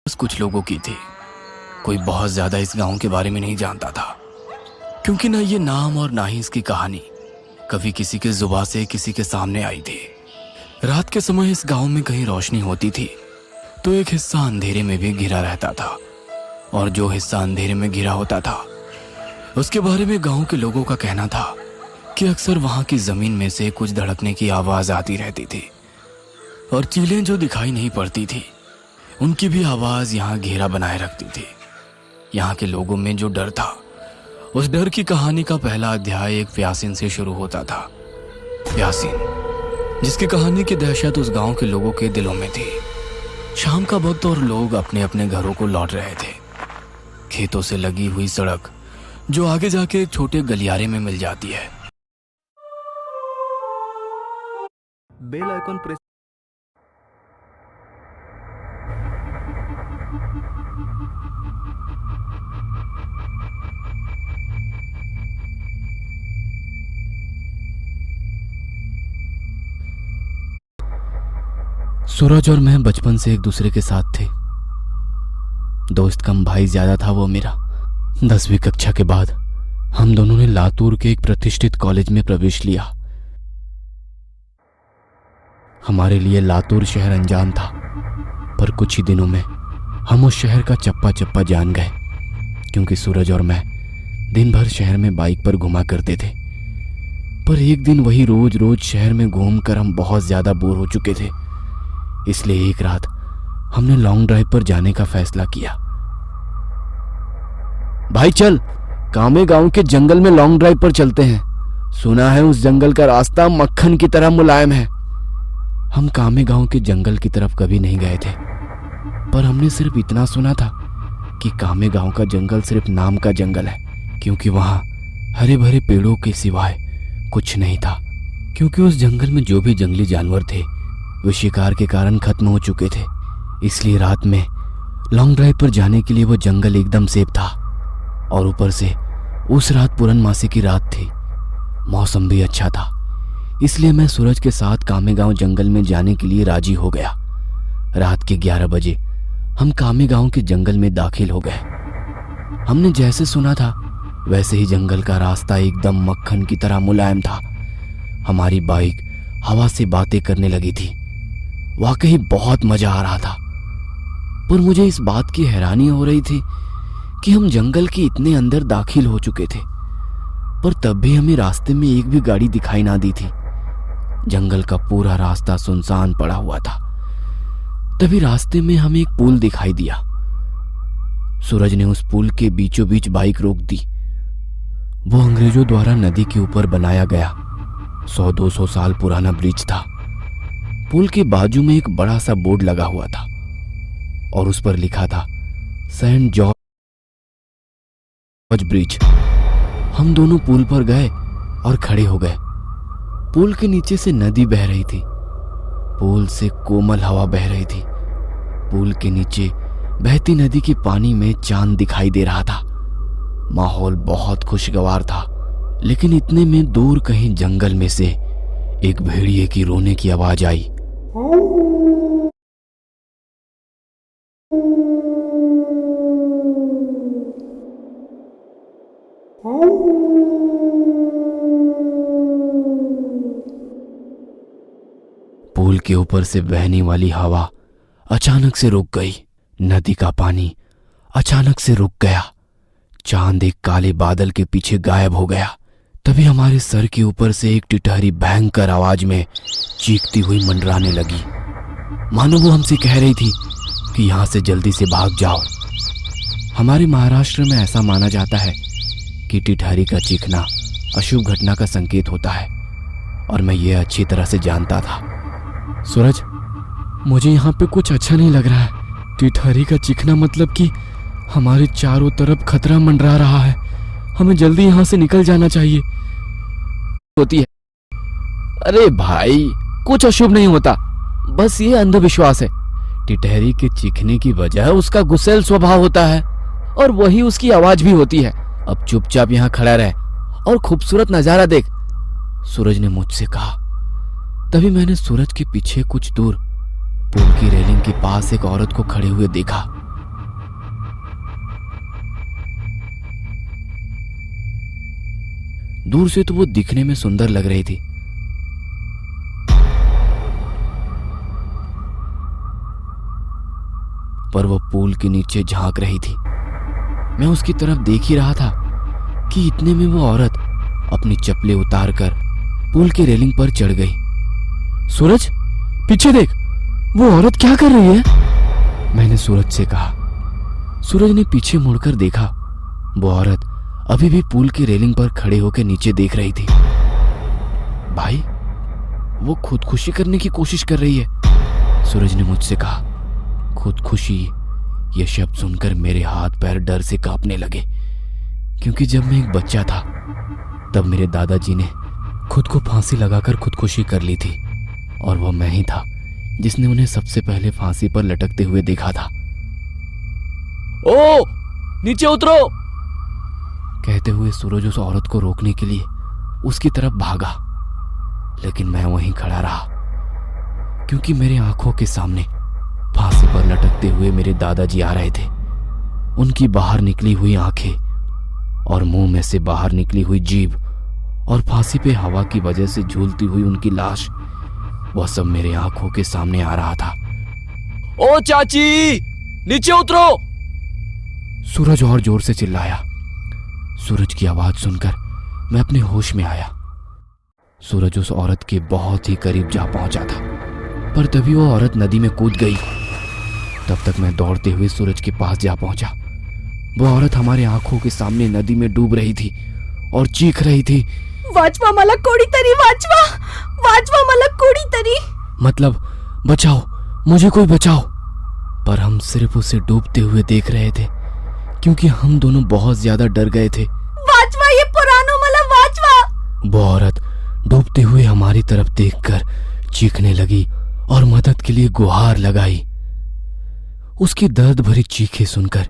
बस कुछ लोगों की थी। कोई बहुत ज्यादा इस गांव के बारे में नहीं जानता था, क्योंकि ना ये नाम और ना ही इसकी कहानी कभी किसी के जुबान से किसी के सामने आई थी। रात के समय इस गांव में कहीं रोशनी होती थी तो एक हिस्सा अंधेरे में भी घिरा रहता था, और जो हिस्सा अंधेरे में घिरा होता था उसके बारे में गांव के लोगों का कहना था कि अक्सर वहां की जमीन में से कुछ धड़कने की आवाज आती रहती थी, और चीलें जो दिखाई नहीं पड़ती थी उनकी भी आवाज यहाँ घेरा बनाए रखती थी। यहाँ के लोगों में जो डर था, उस डर की कहानी का पहला अध्याय एक प्यासीन से शुरू होता था। प्यासीन, जिसकी कहानी की दहशत उस गांव के लोगों के दिलों में थी। शाम का वक्त और लोग अपने अपने घरों को लौट रहे थे। खेतों से लगी हुई सड़क जो आगे जाके एक छोटे गलियारे में मिल जाती है। Bell icon press. सूरज और मैं बचपन से एक दूसरे के साथ थे। दोस्त कम भाई ज्यादा था वो मेरा। 10वीं कक्षा के बाद हम दोनों ने लातूर के एक प्रतिष्ठित कॉलेज में प्रवेश लिया। हमारे लिए लातूर शहर अनजान था, पर कुछ ही दिनों में हम उस शहर का चप्पा चप्पा जान गए, क्योंकि सूरज और मैं दिन भर शहर में बाइक पर घुमा करते थे। पर एक दिन वही रोज रोज शहर में घूमकर हम बहुत ज्यादा बोर हो चुके थे, इसलिए एक रात हमने लॉन्ग ड्राइव पर जाने का फैसला किया। भाई चल, कामे गांव के जंगल में लॉन्ग ड्राइव पर चलते हैं। सुना है उस जंगल का रास्ता मक्खन की तरह मुलायम है। हम कामे गांव के जंगल की तरफ कभी नहीं गए थे, पर हमने सिर्फ इतना सुना था कि कामे गांव का जंगल सिर्फ नाम का जंगल है, क्योंकि वहां हरे भरे पेड़ों के सिवाय कुछ नहीं था। क्योंकि उस जंगल में जो भी जंगली जानवर थे वे शिकार के कारण खत्म हो चुके थे, इसलिए रात में लॉन्ग ड्राइव पर जाने के लिए वो जंगल एकदम सेफ था। और ऊपर से उस रात पूर्णमासी की रात थी, मौसम भी अच्छा था, इसलिए मैं सूरज के साथ कामेगांव जंगल में जाने के लिए राजी हो गया। रात के 11 बजे हम कामेगांव के जंगल में दाखिल हो गए। हमने जैसे सुना था वैसे ही जंगल का रास्ता एकदम मक्खन की तरह मुलायम था। हमारी बाइक हवा से बातें करने लगी थी। वाकई बहुत मजा आ रहा था, पर मुझे इस बात की हैरानी हो रही थी कि हम जंगल के इतने अंदर दाखिल हो चुके थे, पर तब भी हमें रास्ते में एक भी गाड़ी दिखाई ना दी थी। जंगल का पूरा रास्ता सुनसान पड़ा हुआ था। तभी रास्ते में हमें एक पुल दिखाई दिया। सूरज ने उस पुल के बीचों बीच बाइक रोक दी। वो अंग्रेजों द्वारा नदी के ऊपर बनाया गया 100-200 साल पुराना ब्रिज था। पुल के बाजू में एक बड़ा सा बोर्ड लगा हुआ था और उस पर लिखा था सेंट जॉर्ज ब्रिज। हम दोनों पुल पर गए और खड़े हो गए। पुल के नीचे से नदी बह रही थी। पुल से कोमल हवा बह रही थी। पुल के नीचे बहती नदी के पानी में चांद दिखाई दे रहा था। माहौल बहुत खुशगवार था, लेकिन इतने में दूर कहीं जंगल में से एक भेड़िए की रोने की आवाज आई। पुल के ऊपर से बहने वाली हवा अचानक से रुक गई। नदी का पानी अचानक से रुक गया। चांद एक काले बादल के पीछे गायब हो गया। तभी हमारे सर के ऊपर से एक टिटहरी भयंकर आवाज में चीखती हुई मंडराने लगी, मानो वो हमसे कह रही थी कि यहां से जल्दी से भाग जाओ। हमारे महाराष्ट्र में ऐसा माना जाता है कि टिटहरी का चीखना अशुभ घटना का संकेत होता है, और मैं ये अच्छी तरह से जानता था। सूरज, मुझे यहाँ पे कुछ अच्छा नहीं लग रहा है। टिटहरी का चीखना मतलब कि हमारे चारों तरफ खतरा मंडरा रहा है। हमें जल्दी यहाँ से निकल जाना चाहिए। होती है। अरे भाई, कुछ अशुभ नहीं होता, बस ये अंधविश्वास है। टिटहरी के चीखने की वजह उसका गुस्सैल स्वभाव होता है, और वही उसकी आवाज भी होती है। अब चुपचाप यहाँ खड़ा रह और खूबसूरत नजारा देख, सूरज ने मुझसे कहा। तभी मैंने सूरज के पीछे कुछ दूर पुल की रेलिंग के पास एक औरत को खड़े हुए देखा। दूर से तो वो दिखने में सुंदर लग रही थी, पर वो पुल के नीचे झांक रही थी। मैं उसकी तरफ देख ही रहा था कि इतने में वो औरत अपनी चप्पलें उतारकर पुल की रेलिंग पर चढ़ गई। सूरज, पीछे देख, वो औरत क्या कर रही है? मैंने सूरज से कहा। सूरज ने पीछे मुड़कर देखा। वो औरत अभी भी पुल की रेलिंग पर खड़े होकर नीचे देख रही थी। भाई, वो खुदकुशी करने की कोशिश कर रही है, सूरज ने मुझसे कहा। खुदकुशी, यह शब्द सुनकर मेरे हाथ पैर डर से कांपने लगे, क्योंकि जब मैं एक बच्चा था तब मेरे दादाजी ने खुद को फांसी लगाकर खुदकुशी कर ली थी, और वह मैं ही था जिसने उन्हें सबसे पहले फांसी पर लटकते हुए देखा था। ओ, नीचे उतरो, कहते हुए सूरज उस औरत को रोकने के लिए उसकी तरफ भागा, लेकिन मैं वहीं खड़ा रहा, क्योंकि मेरे आंखों के सामने फांसी पर लटकते हुए मेरे दादाजी आ रहे थे। उनकी बाहर निकली हुई आंखें और मुंह में से बाहर निकली हुई जीभ और फांसी पे हवा की वजह से झूलती हुई उनकी लाश, वह सब मेरे आंखों के सामने आ रहा था। ओ चाची, नीचे उतरो, सूरज और जोर से चिल्लाया। सूरज की आवाज सुनकर मैं अपने होश में आया। सूरज उस औरत के बहुत ही करीब जा पहुंचा था, पर तभी वो औरत नदी में कूद गई। तब तक मैं दौड़ते हुए सूरज के पास जा पहुंचा। वो औरत हमारे आंखों के सामने नदी में डूब रही थी और चीख रही थी, वाचवा मला कोड़ी तरी, वाचवा, वाचवा मला कोड़ी तरी। मतलब बचाओ, मुझे कोई बचाओ। पर हम सिर्फ उसे डूबते हुए देख रहे थे, क्योंकि हम दोनों बहुत ज्यादा डर गए थे। वाचवा, ये पुरानो मला वाचवा। वो औरत डूबते हुए हमारी तरफ देखकर चीखने लगी और मदद के लिए गुहार लगाई। उसकी दर्द भरी चीखें सुनकर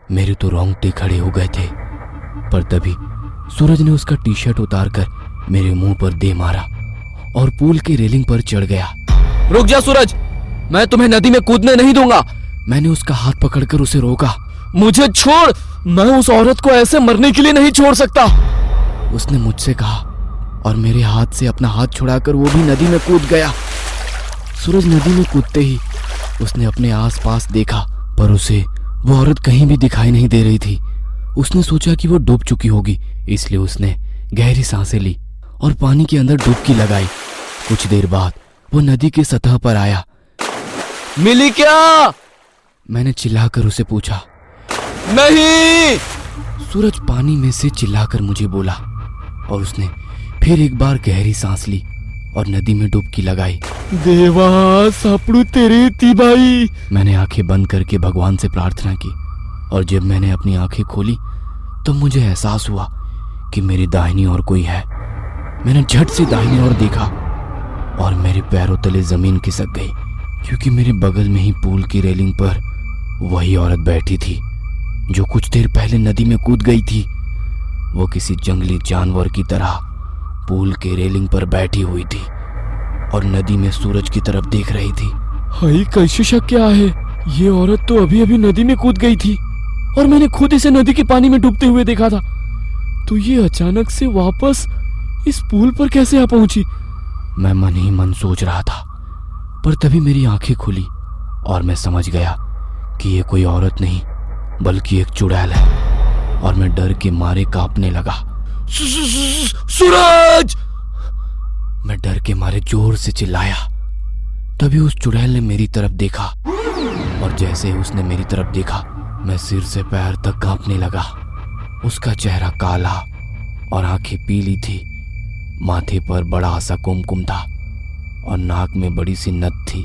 मेरे तो रोंगटे खड़े हो गए थे, पर तभी सूरज ने उसका टी शर्ट उतारकर मेरे मुंह पर दे मारा और पुल की रेलिंग पर चढ़ गया। रुक जा सूरज, मैं तुम्हें नदी में कूदने नहीं दूंगा। मैंने उसका हाथ पकड़कर उसे रोका। मुझे छोड़, मैं उस औरत को ऐसे मरने के लिए नहीं छोड़ सकता, उसने मुझसे कहा, और मेरे हाथ से अपना हाथ छुड़ाकर वो भी नदी में कूद गया। सूरज नदी में कूदते ही उसने अपने आसपास देखा, पर उसे वो औरत कहीं भी दिखाई नहीं दे रही थी। उसने सोचा कि वो डूब चुकी होगी, इसलिए उसने गहरी सांसें ली और पानी के अंदर डुबकी लगाई। कुछ देर बाद वो नदी की सतह पर आया। मिली क्या? मैंने चिल्लाकर उसे पूछा। नहीं, सूरज पानी में से चिल्लाकर मुझे बोला, और उसने फिर एक बार गहरी सांस ली और नदी में डुबकी लगाई। देवा, सापड़ू तेरे थी भाई। मैंने आंखें बंद करके भगवान से प्रार्थना की, और जब मैंने अपनी आंखें खोली तब मुझे एहसास हुआ कि मेरी दाहिनी ओर कोई है। मैंने झट से दाहिनी ओर देखा और मेरे पैरों तले जमीन खिसक गई, क्योंकि मेरे बगल में ही पुल की रेलिंग पर वही औरत बैठी थी जो कुछ देर पहले नदी में कूद गई थी। वो किसी जंगली जानवर की तरह पुल के रेलिंग पर बैठी हुई थी और नदी में सूरज की तरफ देख रही थी। हाय, कैसे शक क्या है, ये औरत तो अभी अभी नदी में कूद गई थी और मैंने खुद इसे नदी के पानी में डूबते हुए देखा था, तो ये अचानक से वापस इस पुल पर कैसे आ पहुंची? मैं मन ही मन सोच रहा था, पर तभी मेरी आंखें खुली और मैं समझ गया कि ये कोई औरत नहीं बल्कि एक चुड़ैल है, और मैं डर के मारे कांपने लगा। सूरज! मैं डर के मारे जोर से चिल्लाया। तभी उस चुड़ैल ने मेरी तरफ देखा, और जैसे ही उसने मेरी तरफ देखा मैं सिर से पैर तक कांपने लगा। उसका चेहरा काला और आंखें पीली थी, माथे पर बड़ा सा कुमकुम था और नाक में बड़ी सी नथ थी।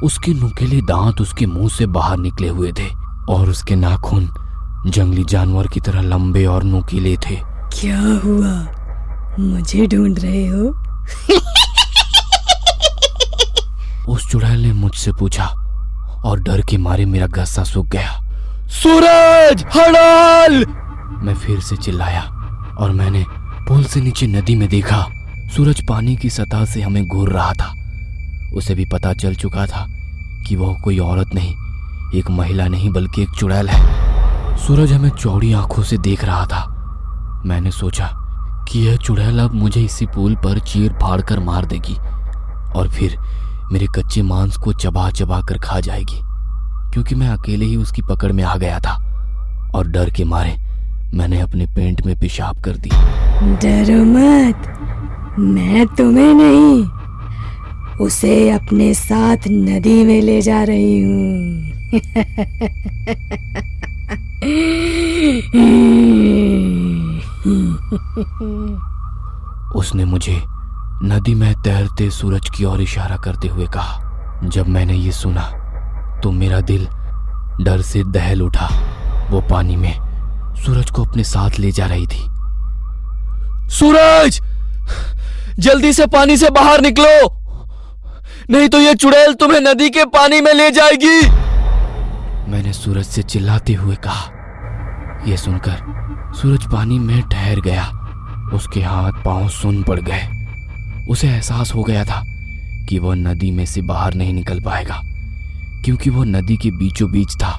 उसके नुकीले दांत उसके मुंह से बाहर निकले हुए थे और उसके नाखून जंगली जानवर की तरह लंबे और नुकीले थे। क्या हुआ, मुझे ढूंढ रहे हो? उस चुड़ैल ने मुझसे पूछा, और डर के मारे मेरा गस्सा सूख गया। सूरज, हड़ाल! मैं फिर से चिल्लाया और मैंने पुल से नीचे नदी में देखा। सूरज पानी की सतह से हमें घूर रहा था। उसे भी पता चल चुका था कि वह कोई औरत नहीं, एक महिला नहीं बल्कि एक चुड़ैल है। सूरज हमें चौड़ी आंखों से देख रहा था। मैंने सोचा कि यह चुड़ैल अब मुझे इसी पुल पर चीर फाड़ कर मार देगी और फिर मेरे कच्चे मांस को चबा चबा कर खा जाएगी, क्योंकि मैं अकेले ही उसकी पकड़ में आ गया था और डर के मारे मैंने अपने पेंट में पेशाब कर दी। डरो मत, मैं तुम्हें नहीं, उसे अपने साथ नदी में ले जा रही हूँ। उसने मुझे नदी में तैरते सूरज की ओर इशारा करते हुए कहा। जब मैंने ये सुना तो मेरा दिल डर से दहल उठा। वो पानी में सूरज को अपने साथ ले जा रही थी। सूरज, जल्दी से पानी से बाहर निकलो, नहीं तो ये चुड़ैल तुम्हें नदी के पानी में ले जाएगी, मैंने सूरज से चिल्लाते हुए कहा। यह सुनकर सूरज पानी में ठहर गया। उसके हाथ पांव सुन्न पड़ गए। उसे एहसास हो गया था कि वह नदी में से बाहर नहीं निकल पाएगा, क्योंकि वह नदी के बीचों बीच था।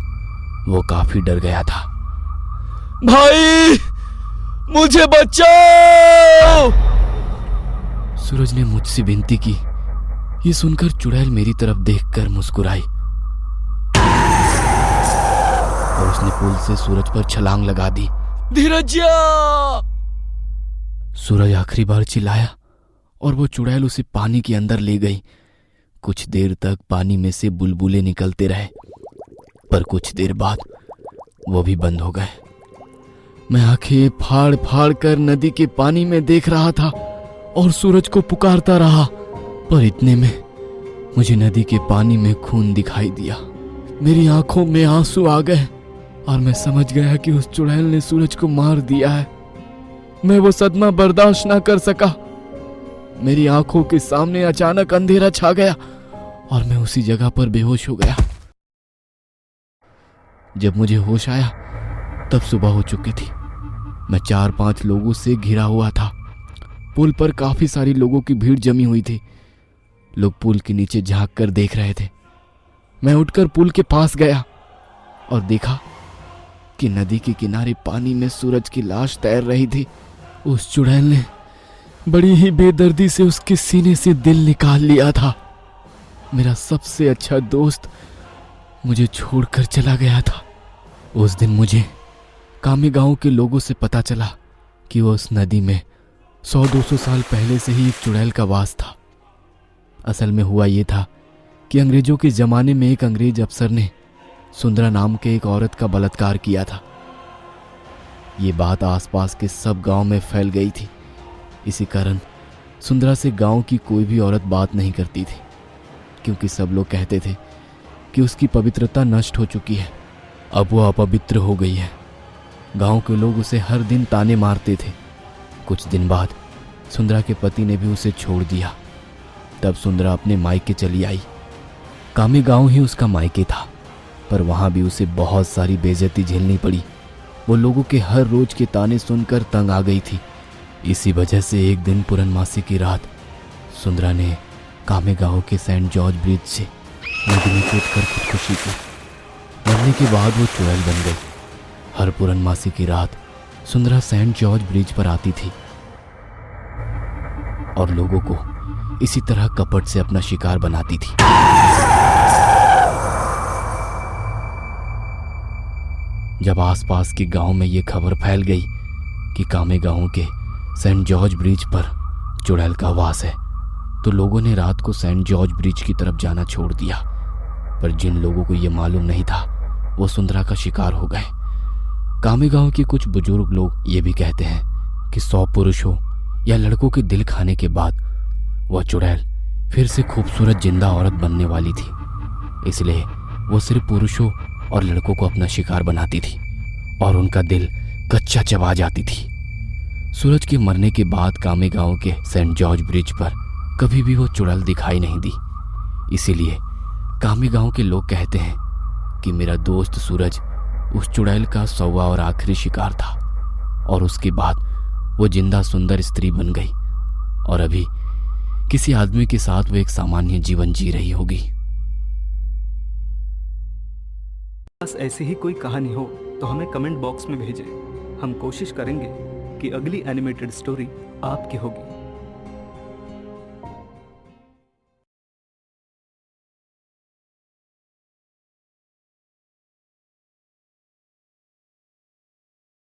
वो काफी डर गया था। भाई, मुझे बचाओ, सूरज ने मुझसे विनती की। ये सुनकर चुड़ैल मेरी तरफ देखकर मुस्कुराई और उसने पुल से सूरज पर छलांग लगा दी। धीरजिया, सूरज आखिरी बार चिल्लाया और वो चुड़ैल उसे पानी के अंदर ले गई। कुछ देर तक पानी में से बुलबुले निकलते रहे, पर कुछ देर बाद वो भी बंद हो गए। मैं आंखें फाड़ फाड़ कर नदी के पानी में देख रहा था और सूरज को पुकारता रहा, पर इतने में मुझे नदी के पानी में खून दिखाई दिया। मेरी आंखों में आंसू आ गए और मैं समझ गया कि उस चुड़ैल ने सूरज को मार दिया है। मैं वो सदमा बर्दाश्त ना कर सका। मेरी आंखों के सामने अचानक अंधेरा छा गया और मैं उसी जगह पर बेहोश हो गया। जब मुझे होश आया तब सुबह हो चुकी थी। मैं 4-5 लोगों से घिरा हुआ था। पुल पर काफी सारी लोगों की भीड़ जमी हुई थी। लोग पुल के नीचे झांक कर देख रहे थे। मैं उठकर पुल के पास गया और देखा कि नदी के किनारे पानी में सूरज की लाश तैर रही थी। उस चुड़ैल ने बड़ी ही बेदर्दी से उसके सीने से दिल निकाल लिया था। मेरा सबसे अच्छा दोस्त मुझे छोड़कर चला गया था। उस दिन मुझे कामे गांव के लोगों से पता चला कि वो उस नदी में 100-200 साल पहले से ही एक चुड़ैल का वास था। असल में हुआ ये था कि अंग्रेजों के जमाने में एक अंग्रेज अफसर ने सुंदरा नाम के एक औरत का बलात्कार किया था। ये बात आसपास के सब गांव में फैल गई थी। इसी कारण सुंदरा से गांव की कोई भी औरत बात नहीं करती थी, क्योंकि सब लोग कहते थे कि उसकी पवित्रता नष्ट हो चुकी है, अब वो अपवित्र हो गई है। गांव के लोग उसे हर दिन ताने मारते थे। कुछ दिन बाद सुंदरा के पति ने भी उसे छोड़ दिया। तब सुंदरा अपने मायके चली आई। कामे गांव ही उसका मायके था, पर वहां भी उसे बहुत सारी बेइज्जती झेलनी पड़ी। वो लोगों के हर रोज के ताने सुनकर तंग आ गई थी। इसी वजह से एक दिन पूर्णमासी की रात सुंदरा ने कामे गांव के सेंट जॉर्ज ब्रिज से नदी में कूदकर खुदकुशी की। मरने के बाद वो चुड़ैल बन गई। हर पूर्णमासी की रात सुंदरा सेंट जॉर्ज ब्रिज पर आती थी और लोगों को इसी तरह कपट से अपना शिकार बनाती थी। जब आसपास के गांव में ये खबर फैल गई कि कामे गांव के सेंट जॉर्ज ब्रिज पर चुड़ैल का वास है, तो लोगों ने रात को सेंट जॉर्ज ब्रिज की तरफ जाना छोड़ दिया। पर जिन लोगों को यह मालूम नहीं था वो सुंदरा का शिकार हो गए। कामे गांव के कुछ बुजुर्ग लोग ये भी कहते हैं कि 100 पुरुषों या लड़कों के दिल खाने के बाद वह चुड़ैल फिर से खूबसूरत जिंदा औरत बनने वाली थी। इसलिए वो सिर्फ पुरुषों और लड़कों को अपना शिकार बनाती थी और उनका दिल कच्चा चबा जाती थी। सूरज के मरने के बाद कामे गांव के सेंट जॉर्ज ब्रिज पर कभी भी वो चुड़ैल दिखाई नहीं दी। इसीलिए कामे गांव के लोग कहते हैं कि मेरा दोस्त सूरज उस चुड़ैल का 100वां और आखिरी शिकार था और उसके बाद वो जिंदा सुंदर स्त्री बन गई और अभी किसी आदमी के साथ वो एक सामान्य जीवन जी रही होगी। बस ऐसी ही कोई कहानी हो तो हमें कमेंट बॉक्स में भेजें। हम कोशिश करेंगे कि अगली एनिमेटेड स्टोरी आपकी होगी।